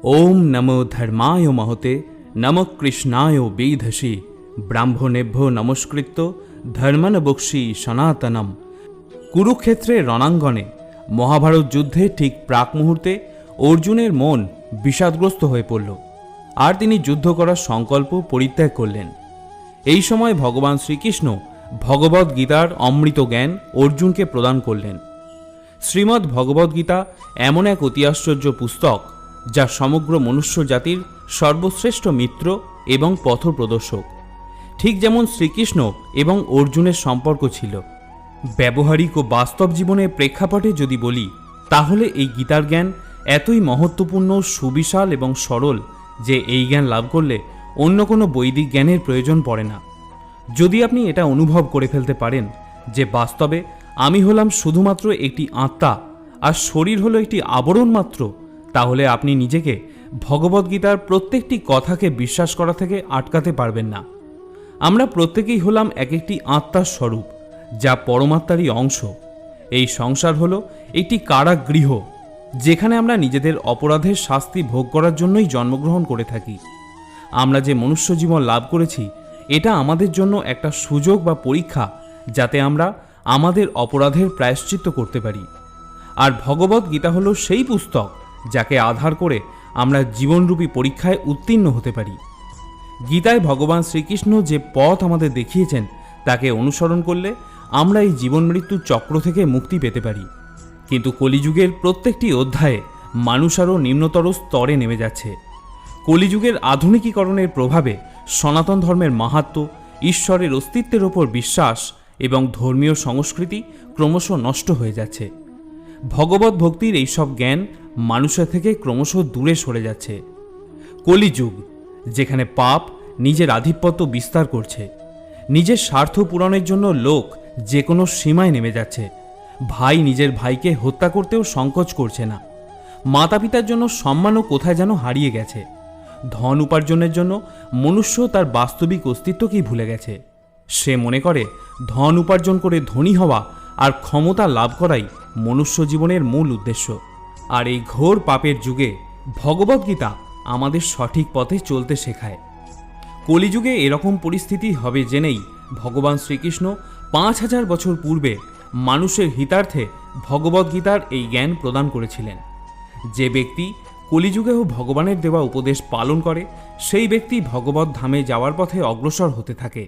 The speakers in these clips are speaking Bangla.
ओम नमो धर्माय महते नमो कृष्णाय वेधसि ब्राह्मणेभ्यो नमस्कृत्य धर्मन बक्षी सनातनम। কুরুক্ষেত্রের রণাঙ্গনে মহাভারত যুদ্ধে ঠিক প্রাক মুহূর্তে অর্জুনের মন বিষাদগ্রস্ত হয়ে পড়ল আর তিনি যুদ্ধ করার সংকল্প পরিত্যাগ করলেন। এই সময় ভগবান শ্রীকৃষ্ণ ভগবদ গীতার অমৃত জ্ঞান অর্জুনকে প্রদান করলেন। শ্রীমদ্ ভগবদ গীতা এমন এক অতি আশ্চর্য পুস্তক যা সমগ্র মনুষ্য জাতির সর্বশ্রেষ্ঠ মিত্র এবং পথপ্রদর্শক। ঠিক যেমন শ্রীকৃষ্ণ এবং অর্জুনের সম্পর্ক ছিল। ব্যবহারিক ও বাস্তব জীবনের প্রেক্ষাপটে যদি বলি, তাহলে এই গীতার জ্ঞান এতই মহত্বপূর্ণ, সুবিশাল এবং সরল যে এই জ্ঞান লাভ করলে অন্য কোনো বৈদিক জ্ঞানের প্রয়োজন পড়ে না। যদি আপনি এটা অনুভব করে ফেলতে পারেন যে বাস্তবে আমি হলাম শুধুমাত্র একটি আত্মা আর শরীর হলো একটি আবরণ মাত্র, তাহলে আপনি নিজেকে ভগবদ্গীতার প্রত্যেকটি কথাকে বিশ্বাস করা থেকে আটকাতে পারবেন না। আমরা প্রত্যেকেই হলাম এক একটি আত্মার স্বরূপ, যা পরমাত্মারই অংশ। এই সংসার হলো একটি কারাগৃহ, যেখানে আমরা নিজেদের অপরাধের শাস্তি ভোগ করার জন্যই জন্মগ্রহণ করে থাকি। আমরা যে মনুষ্য জীবন লাভ করেছি, এটা আমাদের জন্য একটা সুযোগ বা পরীক্ষা, যাতে আমরা আমাদের অপরাধের প্রায়শ্চিত্ত করতে পারি। আর ভগবদ গীতা হলো সেই পুস্তক যাকে আধার করে আমরা জীবনরূপী পরীক্ষায় উত্তীর্ণ হতে পারি। গীতায় ভগবান শ্রীকৃষ্ণ যে পথ আমাদের দেখিয়েছেন, তাকে অনুসরণ করলে আমরা এই জীবন মৃত্যুর চক্র থেকে মুক্তি পেতে পারি। কিন্তু কলিযুগের প্রত্যেকটি অধ্যায়ে মানুষ আরও নিম্নতর স্তরে নেমে যাচ্ছে। কলিযুগের আধুনিকীকরণের প্রভাবে সনাতন ধর্মের মাহাত্ম্য, ঈশ্বরের অস্তিত্বের ওপর বিশ্বাস এবং ধর্মীয় সংস্কৃতি ক্রমশ নষ্ট হয়ে যাচ্ছে। ভগবত ভক্তির এইসব জ্ঞান মানুষের থেকে ক্রমশ দূরে সরে যাচ্ছে। কলিযুগ, যেখানে পাপ নিজের আধিপত্য বিস্তার করছে, নিজের স্বার্থ পূরণের জন্য লোক যে কোনো সীমায় নেমে যাচ্ছে। ভাই নিজের ভাইকে হত্যা করতেও সংকোচ করছে না। মাতা পিতার জন্য সম্মানও কোথায় যেন হারিয়ে গেছে। ধন উপার্জনের জন্য মনুষ্য তার বাস্তবিক অস্তিত্বকেই ভুলে গেছে। সে মনে করে ধন উপার্জন করে ধনী হওয়া আর ক্ষমতা লাভ করাই মনুষ্য জীবনের মূল উদ্দেশ্য। আর এই ঘোর পাপের যুগে ভগবদ্গীতা আমাদের সঠিক পথে চলতে শেখায়। কলিযুগে এরকম পরিস্থিতি হবে জেনেই ভগবান শ্রীকৃষ্ণ 5000 বছর পূর্বে মানুষের হিতার্থে ভগবদ্গীতার এই জ্ঞান প্রদান করেছিলেন। যে ব্যক্তি কলিযুগেও ভগবানের দেওয়া উপদেশ পালন করে, সেই ব্যক্তি ভগবত ধামে যাওয়ার পথে অগ্রসর হতে থাকে।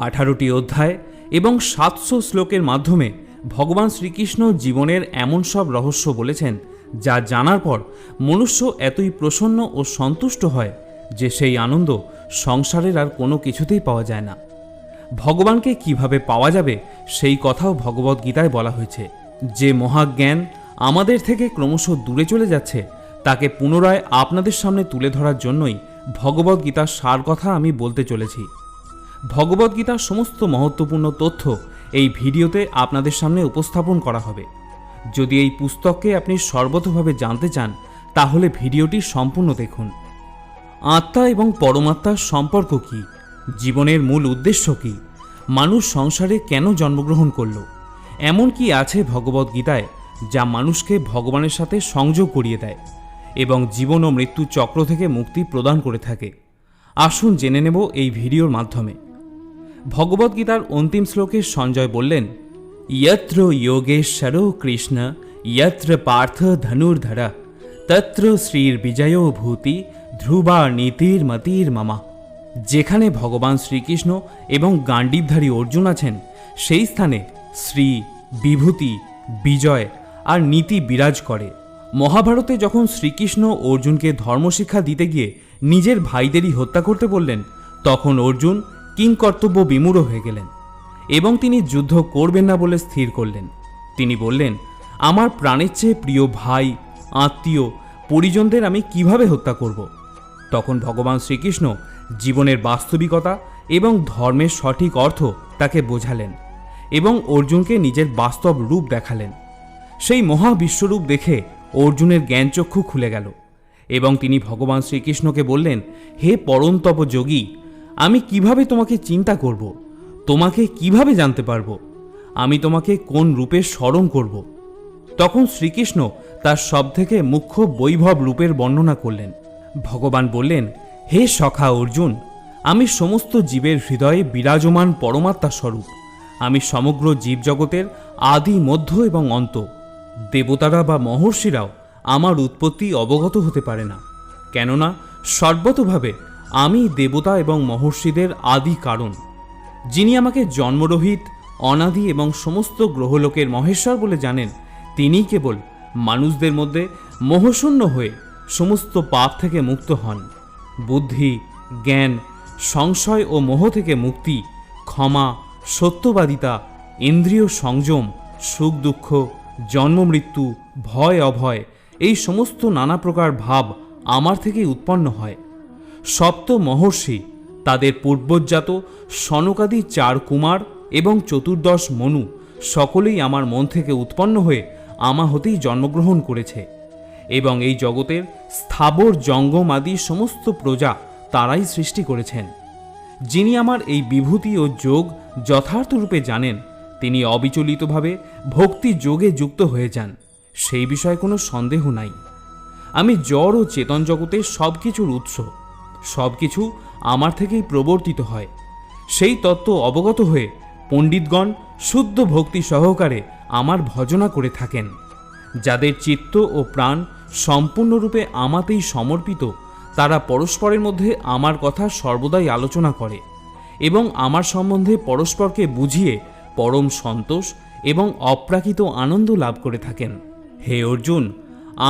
18টি অধ্যায় এবং 700 শ্লোকের মাধ্যমে ভগবান শ্রীকৃষ্ণ জীবনের এমন সব রহস্য বলেছেন, যা জানার পর মনুষ্য এতই প্রসন্ন ও সন্তুষ্ট হয় যে সেই আনন্দ সংসারের আর কোনো কিছুতেই পাওয়া যায় না। ভগবানকে কিভাবে পাওয়া যাবে সেই কথাও ভগবদ্গীতায় বলা হয়েছে। যে মহাজ্ঞান আমাদের থেকে ক্রমশ দূরে চলে যাচ্ছে, তাকে পুনরায় আপনাদের সামনে তুলে ধরার জন্যই ভগবদ্গীতার সার কথা আমি বলতে চলেছি। ভগবদ্গীতার সমস্ত মহত্বপূর্ণ তথ্য এই ভিডিওতে আপনাদের সামনে উপস্থাপন করা হবে। যদি এই পুস্তককে আপনি সর্বতোভাবে জানতে চান, তাহলে ভিডিওটি সম্পূর্ণ দেখুন। আত্মা এবং পরমাত্মার সম্পর্ক কী? জীবনের মূল উদ্দেশ্য কী? মানুষ সংসারে কেন জন্মগ্রহণ করল? এমন কি আছে ভগবদ্গীতায় যা মানুষকে ভগবানের সাথে সংযোগ করিয়ে দেয় এবং জীবন ও মৃত্যু চক্র থেকে মুক্তি প্রদান করে থাকে? আসুন জেনে নেব এই ভিডিওর মাধ্যমে। ভগবদ্গীতার অন্তিম শ্লোকে সঞ্জয় বললেন, यत्र योगेश्वरो कृष्ण यत्र पार्थ धनुर्धर तत्र श्रीर्विजयो भूति ধ্রুবা নীতির মতির মামা। যেখানে ভগবান শ্রীকৃষ্ণ এবং গান্ডীবধারী অর্জুন আছেন, সেই স্থানে শ্রী, বিভূতি, বিজয় আর নীতি বিরাজ করে। মহাভারতে যখন শ্রীকৃষ্ণ অর্জুনকে ধর্মশিক্ষা দিতে গিয়ে নিজের ভাইদেরই হত্যা করতে বললেন, তখন অর্জুন কিংকর্তব্য বিমূঢ় হয়ে গেলেন এবং তিনি যুদ্ধ করবেন না বলে স্থির করলেন। তিনি বললেন, আমার প্রাণের চেয়ে প্রিয় ভাই, আত্মীয়, পরিজনদের আমি কিভাবে হত্যা করব? তখন ভগবান শ্রীকৃষ্ণ জীবনের বাস্তবিকতা এবং ধর্মের সঠিক অর্থ তাকে বোঝালেন এবং অর্জুনকে নিজের বাস্তব রূপ দেখালেন। সেই মহাবিশ্বরূপ দেখে অর্জুনের জ্ঞানচক্ষু খুলে গেল এবং তিনি ভগবান শ্রীকৃষ্ণকে বললেন, হে পরমতপ যোগী, আমি কিভাবে তোমাকে চিন্তা করব? তোমাকে কিভাবে জানতে পারবো? আমি তোমাকে কোন রূপে স্মরণ করব? তখন শ্রীকৃষ্ণ তার সবথেকে মুখ্য বৈভব রূপের বর্ণনা করলেন। ভগবান বললেন, হে সখা অর্জুন, আমি সমস্ত জীবের হৃদয়ে বিরাজমান পরমাত্মা স্বরূপ। আমি সমগ্র জীবজগতের আদি, মধ্য এবং অন্ত। দেবতারা বা মহর্ষিরাও আমার উৎপত্তি অবগত হতে পারে না, কেননা সর্বতভাবে আমি দেবতা এবং মহর্ষিদের আদি কারণ। যিনি আমাকে জন্মরহিত, অনাদি এবং সমস্ত গ্রহলোকের মহেশ্বর বলে জানেন, তিনিই কেবল মানুষদের মধ্যে মোহশূন্য হয়ে সমস্ত পাপ থেকে মুক্ত হন। বুদ্ধি, জ্ঞান, সংশয় ও মোহ থেকে মুক্তি, ক্ষমা, সত্যবাদিতা, ইন্দ্রিয় সংযম, সুখ দুঃখ, জন্ম মৃত্যু, ভয় অভয়, এই সমস্ত নানা প্রকার ভাব আমার থেকেই উৎপন্ন হয়। সপ্ত মহর্ষি, তাদের পূর্বজাত সনকাদি 4 কুমার এবং 14 মনু সকলেই আমার মন থেকে উৎপন্ন হয়ে আমা হতেই জন্মগ্রহণ করেছে, এবং এই জগতের স্থাবর জঙ্গম আদি সমস্ত প্রজা তারাই সৃষ্টি করেছেন। যিনি আমার এই বিভূতি ও যোগ যথার্থ রূপে জানেন, তিনি অবিচলিতভাবে ভক্তি যোগে যুক্ত হয়ে যান, সেই বিষয়ে কোনো সন্দেহ নাই। আমি জড় ও চেতন জগতের সব কিছুর উৎস, সব কিছু আমার থেকেই প্রবর্তিত হয়। সেই তত্ত্ব অবগত হয়ে পণ্ডিতগণ শুদ্ধ ভক্তি সহকারে আমার ভজনা করে থাকেন। যাদের চিত্ত ও প্রাণ সম্পূর্ণরূপে আমাতেই সমর্পিত, তারা পরস্পরের মধ্যে আমার কথা সর্বদাই আলোচনা করে এবং আমার সম্বন্ধে পরস্পরকে বুঝিয়ে পরম সন্তোষ এবং অপ্রাকৃত আনন্দ লাভ করে থাকেন। হে অর্জুন,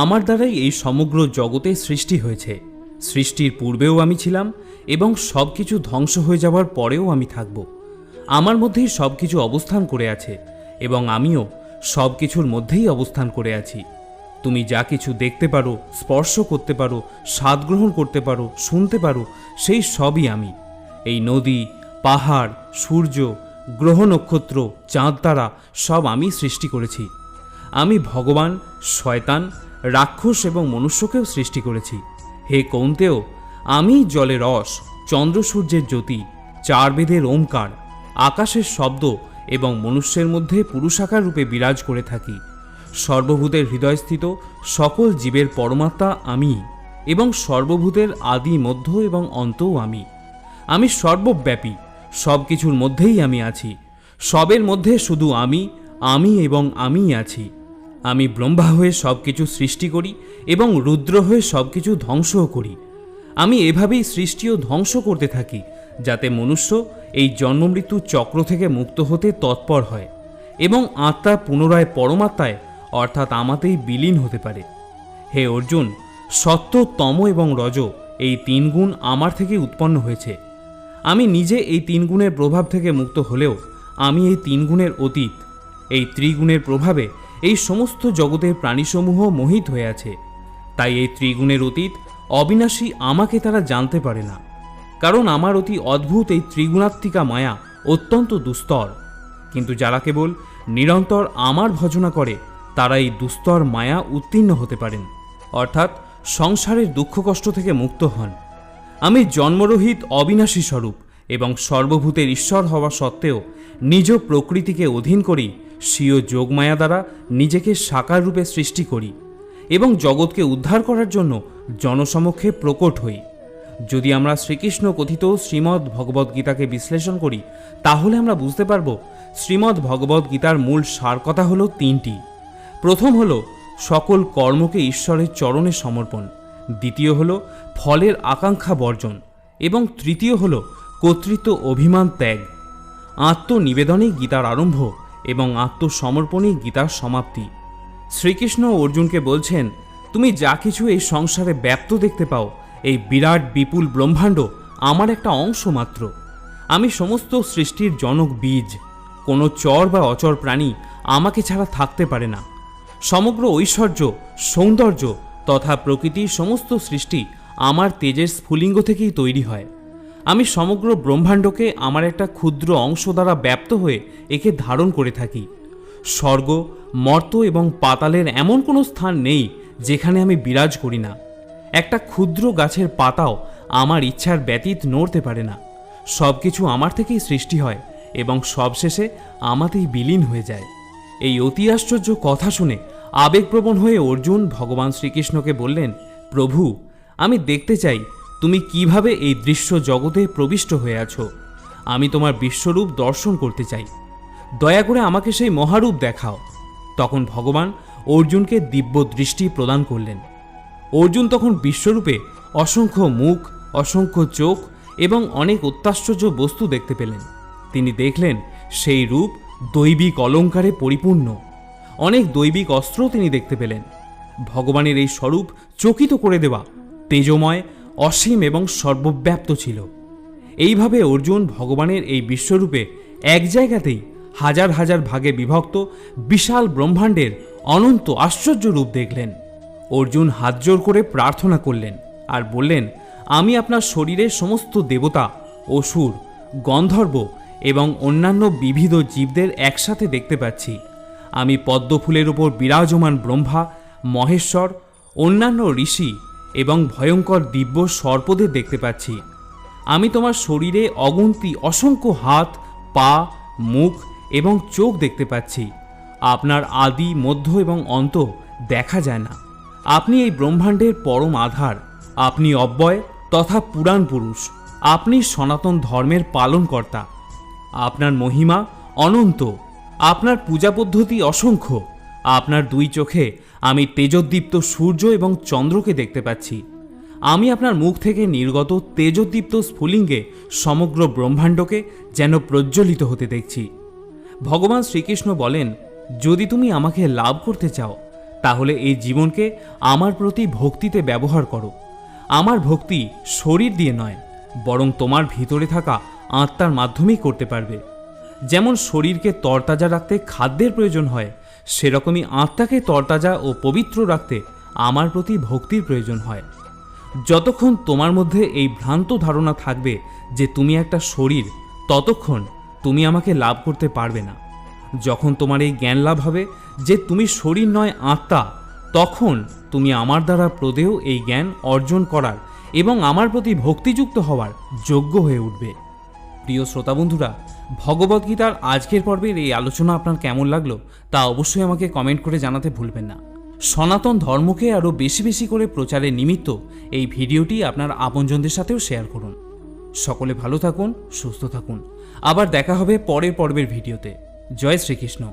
আমার দ্বারাই এই সমগ্র জগতে সৃষ্টি হয়েছে। সৃষ্টির পূর্বেও আমি ছিলাম এবং সব কিছু ধ্বংস হয়ে যাওয়ার পরেও আমি থাকব। আমার মধ্যেই সব কিছু অবস্থান করে আছে এবং আমিও সব কিছুর মধ্যেই অবস্থান করে আছি। তুমি যা কিছু দেখতে পারো, স্পর্শ করতে পারো, স্বাদ গ্রহণ করতে পারো, শুনতে পারো, সেই সবই আমি। এই নদী, পাহাড়, সূর্য, গ্রহ নক্ষত্র, চাঁদ তারা সব আমি সৃষ্টি করেছি। আমি ভগবান, শয়তান, রাক্ষস এবং মনুষ্যকেও সৃষ্টি করেছি। হে কৌন্তেয়, আমি জলের রস, চন্দ্র সূর্যের জ্যোতি, 4 বেদের ওমকার, আকাশের শব্দ এবং মনুষ্যের মধ্যে পুরুষাকার রূপে বিরাজ করে থাকি। সর্বভূতের হৃদয়স্থিত সকল জীবের পরমাত্মা আমি এবং সর্বভূতের আদি, মধ্য এবং অন্তও আমি। আমি সর্বব্যাপী, সব কিছুর মধ্যেই আমি আছি। সবের মধ্যে শুধু আমি এবং আমিই আছি। আমি ব্রহ্মা হয়ে সব কিছু সৃষ্টি করি এবং রুদ্র হয়ে সব কিছু ধ্বংসও করি। আমি এভাবেই সৃষ্টি ও ধ্বংস করতে থাকি, যাতে মনুষ্য এই জন্মমৃত্যু চক্র থেকে মুক্ত হতে তৎপর হয় এবং আত্মা পুনরায় পরমাত্মায় অর্থাৎ আমাতেই বিলীন হতে পারে। হে অর্জুন, সত্য, তম এবং রজ এই 3 গুণ আমার থেকে উৎপন্ন হয়েছে। আমি নিজে এই 3 গুণের প্রভাব থেকে মুক্ত হলেও আমি এই 3 গুণের অতীত। এই ত্রিগুণের প্রভাবে এই সমস্ত জগতের প্রাণীসমূহ মোহিত হয়ে আছে। তাই এই ত্রিগুণের অতীত অবিনাশী আমাকে তারা জানতে পারে না, কারণ আমার অতি অদ্ভুত এই ত্রিগুণাত্মিকা মায়া অত্যন্ত দুস্তর। কিন্তু যারা কেবল নিরন্তর আমার ভজনা করে, তারা এই দুস্তর মায়া উত্তীর্ণ হতে পারেন, অর্থাৎ সংসারের দুঃখ কষ্ট থেকে মুক্ত হন। আমি জন্মরহিত অবিনাশী স্বরূপ এবং সর্বভূতের ঈশ্বর হওয়া সত্ত্বেও নিজ প্রকৃতিকে অধীন করি স্বীয় যোগমায়া দ্বারা নিজেকে সাকার রূপে সৃষ্টি করি এবং জগৎকে উদ্ধার করার জন্য জনসমক্ষে প্রকট হই। যদি আমরা শ্রীকৃষ্ণ কথিত শ্রীমদ্ ভগবদ্গীতাকে বিশ্লেষণ করি, তাহলে আমরা বুঝতে পারব শ্রীমদ্ ভগবদ্গীতার মূল সার কথা হল 3টি। প্রথম হল সকল কর্মকে ঈশ্বরের চরণে সমর্পণ, দ্বিতীয় হল ফলের আকাঙ্ক্ষা বর্জন এবং তৃতীয় হল কর্তৃত্ব অভিমান ত্যাগ। আত্মনিবেদনেই গীতার আরম্ভ এবং আত্মসমর্পণেই গীতার সমাপ্তি। শ্রীকৃষ্ণ অর্জুনকে বলছেন, তুমি যা কিছু এই সংসারে ব্যাপ্ত দেখতে পাও, এই বিরাট বিপুল ব্রহ্মাণ্ড আমার একটা অংশ মাত্র। আমি সমস্ত সৃষ্টির জনক বীজ। কোনো চর বা অচর প্রাণী আমাকে ছাড়া থাকতে পারে না। সমগ্র ঐশ্বর্য, সৌন্দর্য তথা প্রকৃতির সমস্ত সৃষ্টি আমার তেজের স্ফুলিঙ্গ থেকেই তৈরি হয়। আমি সমগ্র ব্রহ্মাণ্ডকে আমার একটা ক্ষুদ্র অংশ দ্বারা ব্যাপ্ত হয়ে একে ধারণ করে থাকি। স্বর্গ, মর্ত্য এবং পাতালের এমন কোনো স্থান নেই যেখানে আমি বিরাজ করি না। একটা ক্ষুদ্র গাছের পাতাও আমার ইচ্ছার ব্যতীত নড়তে পারে না। সব কিছু আমার থেকেই সৃষ্টি হয় এবং সবশেষে আমাতেই বিলীন হয়ে যায়। এই অতি আশ্চর্য কথা শুনে আবেগপ্রবণ হয়ে অর্জুন ভগবান শ্রীকৃষ্ণকে বললেন, প্রভু, আমি দেখতে চাই তুমি কিভাবে এই দৃশ্য জগতে প্রবিষ্ট হয়ে আছো। আমি তোমার বিশ্বরূপ দর্শন করতে চাই। দয়া করে আমাকে সেই মহারূপ দেখাও। তখন ভগবান অর্জুনকে দিব্য দৃষ্টি প্রদান করলেন। অর্জুন তখন বিশ্বরূপে অসংখ্য মুখ, অসংখ্য চোখ এবং অনেক অত্যাশ্চর্য বস্তু দেখতে পেলেন। তিনি দেখলেন সেই রূপ দৈবিক অলঙ্কারে পরিপূর্ণ। অনেক দৈবিক অস্ত্র তিনি দেখতে পেলেন। ভগবানের এই স্বরূপ চকিত করে দেওয়া, তেজময়, অসীম এবং সর্বব্যাপ্ত ছিল। এইভাবে অর্জুন ভগবানের এই বিশ্বরূপে এক জায়গাতেই হাজার হাজার ভাগে বিভক্ত বিশাল ব্রহ্মাণ্ডের অনন্ত আশ্চর্য রূপ দেখলেন। অর্জুন হাত জোর করে প্রার্থনা করলেন আর বললেন, আমি আপনার শরীরে সমস্ত দেবতা, অসুর, গন্ধর্ব এবং অন্যান্য বিবিধ জীবদের একসাথে দেখতে পাচ্ছি। আমি পদ্মফুলের উপর বিরাজমান ব্রহ্মা, মহেশ্বর, অন্যান্য ঋষি এবং ভয়ঙ্কর দিব্য সর্পদের দেখতে পাচ্ছি। আমি তোমার শরীরে অগুন্তি অসংখ্য হাত, পা, মুখ এবং চোখ দেখতে পাচ্ছি। আপনার আদি, মধ্য এবং অন্ত দেখা যায় না। আপনি এই ব্রহ্মাণ্ডের পরম আধার। আপনি অব্যয় তথা পুরাণ পুরুষ। আপনি সনাতন ধর্মের পালনকর্তা। আপনার মহিমা অনন্ত। আপনার পূজা পদ্ধতি অসংখ্য। আপনার দুই চোখে আমি তেজোদ্দীপ্ত সূর্য এবং চন্দ্রকে দেখতে পাচ্ছি। আমি আপনার মুখ থেকে নির্গত তেজোদ্দীপ্ত স্ফুলিঙ্গে সমগ্র ব্রহ্মাণ্ডকে যেন প্রজ্বলিত হতে দেখছি। ভগবান শ্রীকৃষ্ণ বলেন, যদি তুমি আমাকে লাভ করতে চাও তাহলে এই জীবনকে আমার প্রতি ভক্তিতে ব্যবহার করো। আমার ভক্তি শরীর দিয়ে নয়, বরং তোমার ভিতরে থাকা আত্মার মাধ্যমেই করতে পারবে। যেমন শরীরকে তরতাজা রাখতে খাদ্যের প্রয়োজন হয়, সেরকমই আত্মাকে তরতাজা ও পবিত্র রাখতে আমার প্রতি ভক্তির প্রয়োজন হয়। যতক্ষণ তোমার মধ্যে এই ভ্রান্ত ধারণা থাকবে যে তুমি একটা শরীর, ততক্ষণ তুমি আমাকে লাভ করতে পারবে না। যখন তোমার এই জ্ঞান লাভ হবে যে তুমি শরীর নয়, আত্মা, তখন তুমি আমার দ্বারা প্রদেয় এই জ্ঞান অর্জন করার এবং আমার প্রতি ভক্তিযুক্ত হওয়ার যোগ্য হয়ে উঠবে। প্রিয় শ্রোতা বন্ধুরা, ভগবদ্গীতার আজকের পর্বের এই আলোচনা আপনার কেমন লাগলো তা অবশ্যই আমাকে কমেন্ট করে জানাতে ভুলবেন না। সনাতন ধর্মকে আরও বেশি বেশি করে প্রচারের নিমিত্ত এই ভিডিওটি আপনার আপনজনদের সাথেও শেয়ার করুন। সকলে ভালো থাকুন, সুস্থ থাকুন। আবার দেখা হবে পরের পর্বের ভিডিওতে। জয় শ্রীকৃষ্ণ।